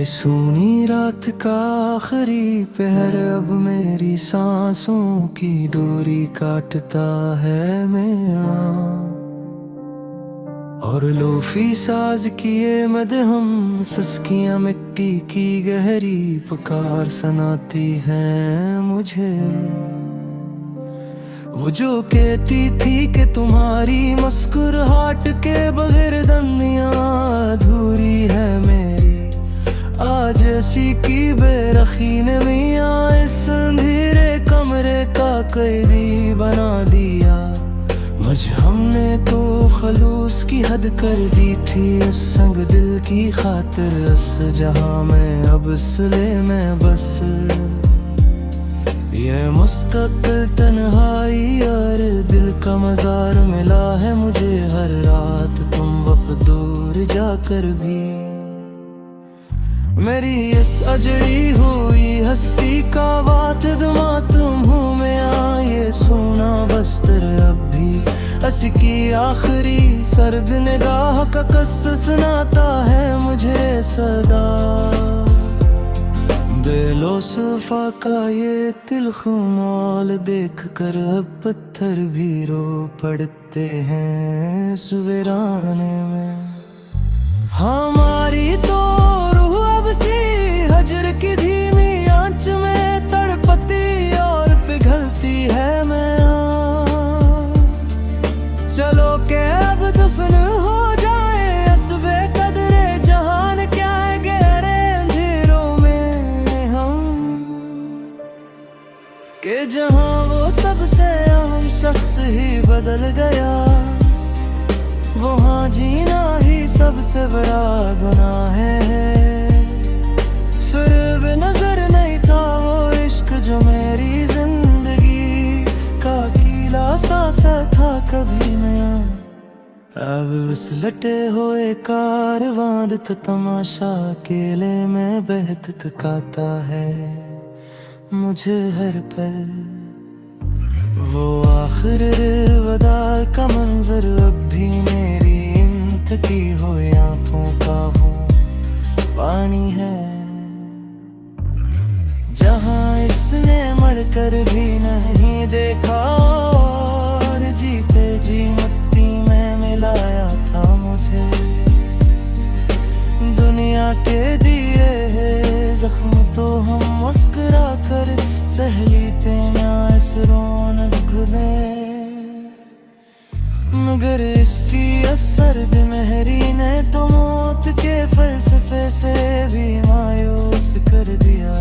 सूनी रात का आखिरी पहर अब मेरी सांसों की डोरी काटता है मेरा। और लोफी साज किए मदहम सस्कियां मिट्टी की गहरी पुकार सुनाती हैं मुझे। वो जो कहती थी कि तुम्हारी मुस्कुराहट के बगैर दुनिया अधूरी है मेरी, आज ऐसी की बेरखी ने मियाँ इस अंधेरे कमरे का कैदी बना दिया। मुझे हमने तो खलूस की हद कर दी थी इस संग दिल की खातिर। इस जहां में अब सिले में बस ये मुस्तकिल तन्हाई और दिल का मजार मिला है मुझे हर रात तुम वक्त दूर जाकर भी। मेरी इस अजड़ी हुई हस्ती का वातिदमा तुम हूँ मैं। ये सोना बस्तर अब भी हंस की आखिरी सर्द निगाह का कस सुनाता है मुझे सदा। बेलोसफा का ये तिल्ख मौल देख कर अब पत्थर भी रो पड़ते हैं इस वीराने में। हमारी तो हजर की धीमी आंच में तड़पती और पिघलती है मैं। चलो के अब दफन हो जाए इस बेकदरे जहान, क्या है गहरे अंधेरों में हम। के जहां वो सबसे अहम शख्स ही बदल गया, वहां जीना ही सबसे बड़ा गुनाह है। फिर भी नजर नहीं था वो इश्क जो मेरी जिंदगी का कीला सासा था कभी नया। अब उस लटे हुए कारवां तो तमाशा अकेले में बहत थकाता है मुझे हर पल। वो आखिर वदा का मंजर अब भी मेरी इन थकी हुई आंखों का वो पानी है, जहां इसने मरकर भी नहीं देखा और जीते जी मिट्टी में मिलाया था मुझे। दुनिया के दिए है जख्म तो हम मुस्कुरा कर सह लेते ना इस रौनक में। मगर इसकी असर्द मेहरी ने तो मौत के फलसफे से भी मायूस कर दिया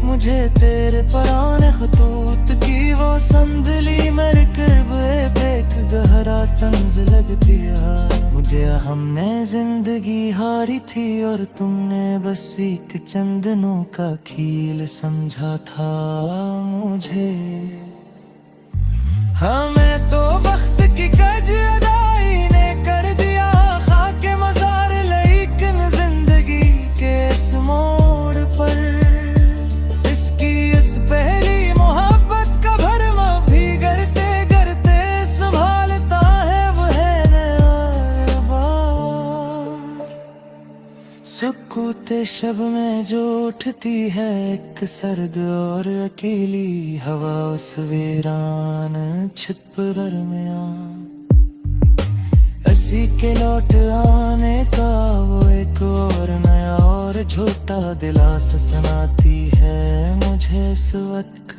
मुझे। तेरे पुराने खतूत की वो संदली मरकब बेक गहरा तंज लग दिया मुझे। हमने जिंदगी हारी थी और तुमने बस एक चंदनों का खील समझा था मुझे। हमें तो वक्त की कज अदाई ने कर दिया खाके मजार, लेकिन जिंदगी के इस मोड़ पर इसकी इस पहली मोहब्बत का भरम भी करते करते संभालता है वह नया। सुकूते शब में जो उठती है एक सर्द और अकेली हवा उस वीरान छत पर में हंसी के लौट आने का वो एक और नया और छोटा दिलासा सुनाती है मुझे इस वक्त।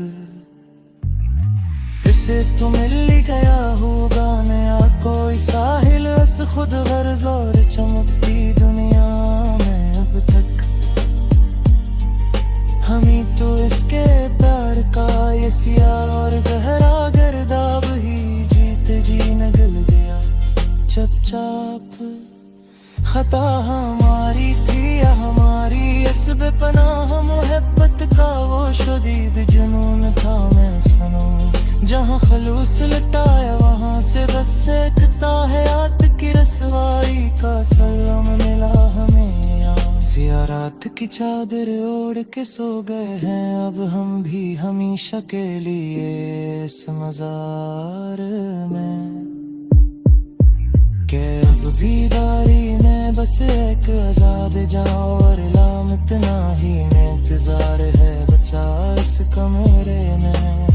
इसे तो मिल ही गया होगा नया कोई साहिल इस खुद गर्ज और चमकती दुनिया में। अब तक हम ही तो इसके प्यार का ये सियाह और गहरा गर्दाब ही जीते जी निगल गया चुपचाप। खता हमारी थी या हमारी इस बेपनाह मोहब्बत का वो शदीद जुनून था मैं सनूं। जहाँ खलूस लटाया वहाँ से बस सेकता है आत की रसवाई का सलाम मिला हमें यहाँ। सिया रात की चादर ओढ़ के सो गए हैं अब हम भी हमेशा के लिए इस मजार में। के अब कभी दारी में बस एक अज़ाब जाओ और लाम इतना ही में इंतजार है बचा इस कमरे में।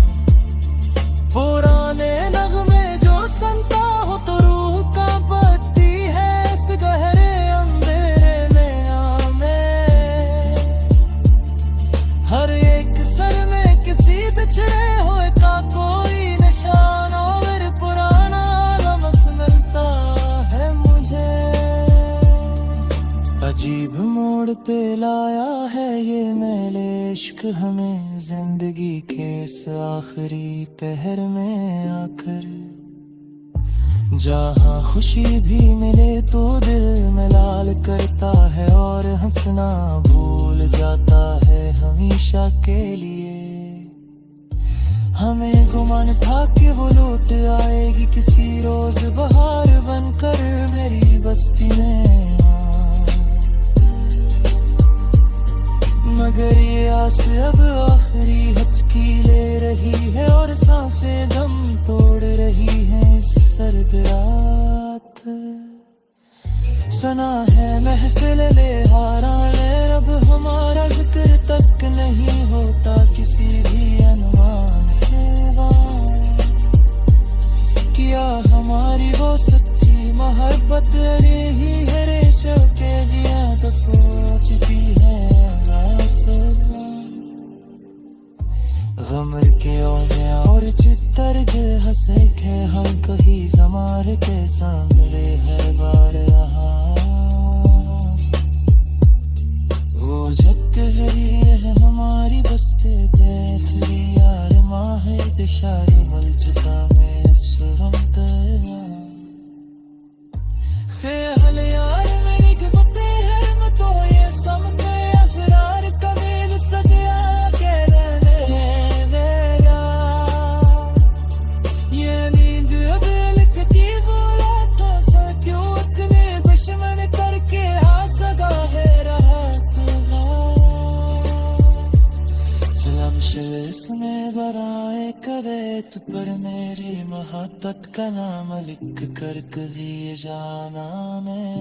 पुराने नगमे जो सुनता हो तो रूह कांपती है इस गहरे अंधेरे में आमे। हर एक सर में किसी बिछड़े हुए का कोई निशान और पुराना लम्स मिलता है मुझे। अजीब मोड़ पे लाया है ये मेले इश्क हमें जिंदगी के इस आखिरी पहर में आकर। जहाँ खुशी भी मिले तो दिल में लाल करता है और हंसना भूल जाता है हमेशा के लिए। हमें गुमान था कि वो लौट आएगी किसी रोज बहार बनकर मेरी बस्ती में। मगर ये आस अब आखिरी हचकी ले रही है और सांसें दम तोड़ रही हैं इस सर्द रात। सना है महफिल ले हारा ले अब हमारा जिक्र तक नहीं होता किसी भी अनवान से बात। किया हमारी वो सच्ची मोहब्बत अरे ही है रेशों के लिए दफोचती है गमर के ओने और चित्तर दिल हंसे के हम कहीं जमार के सामने हर बार यहाँ। वो जब गहरी है हमारी बस्ते पे फिर यार माहे इशारे मल चुका में सुरम तेरा ख्याल यार मेरी कपड़े है मैं तो ये समझे अफरार कमील सदिया के रहने देगा। ये नींद अब लिखती बोला था सा क्यों इतने दुश्मन करके आ सका है राहत सलाम शेष में बराए करे तू पर मेरी मोहब्बत का नाम लिख कर कभी जाना मैं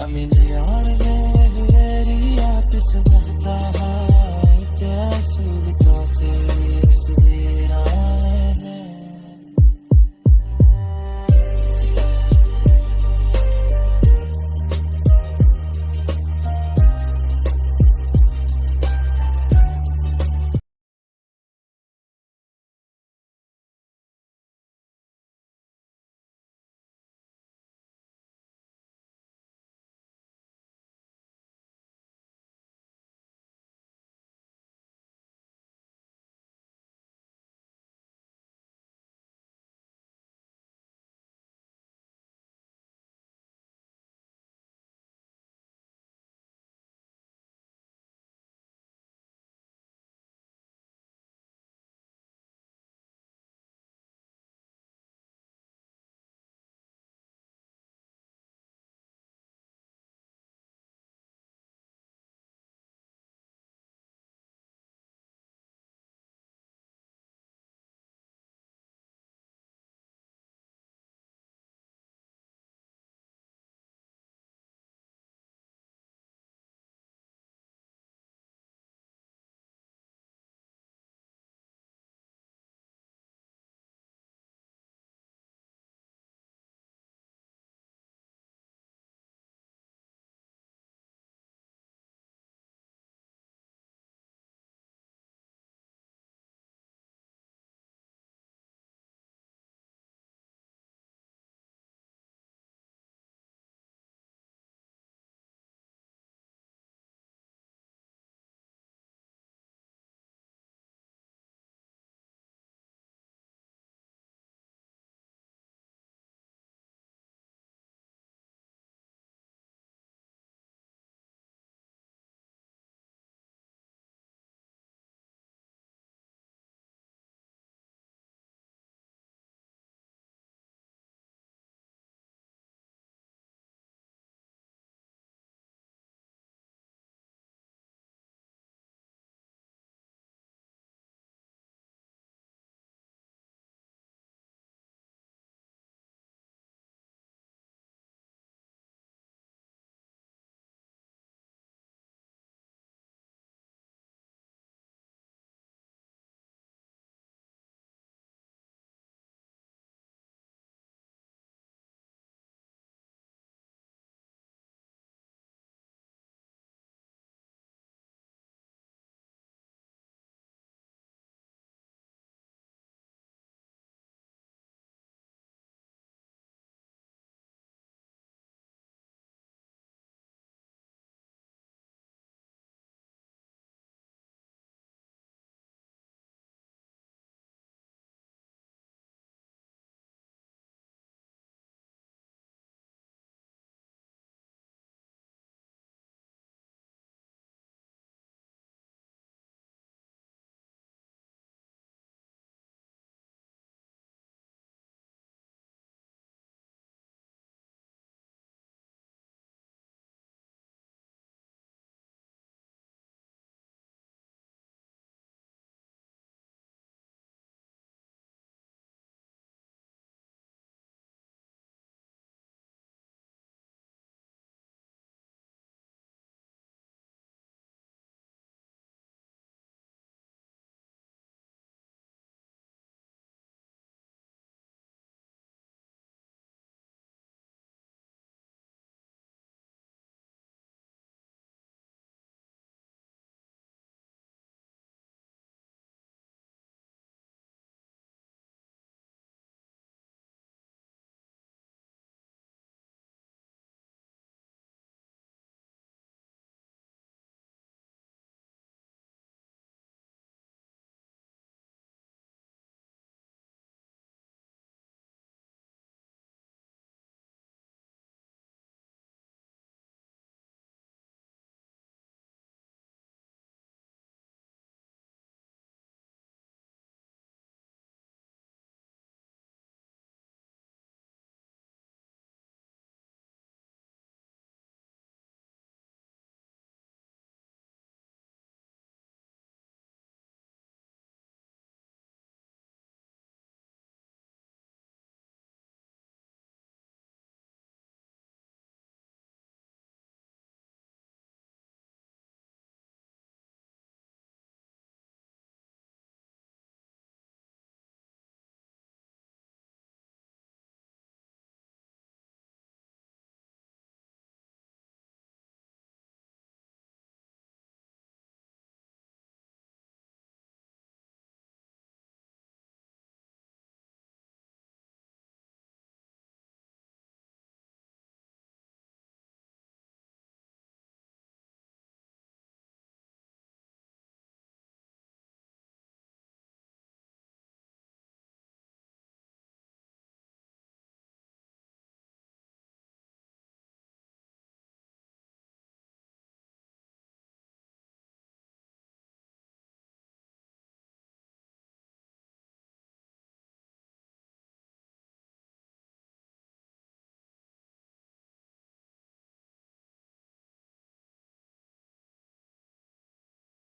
अमीन यार में मेरी याद से बहता है प्यास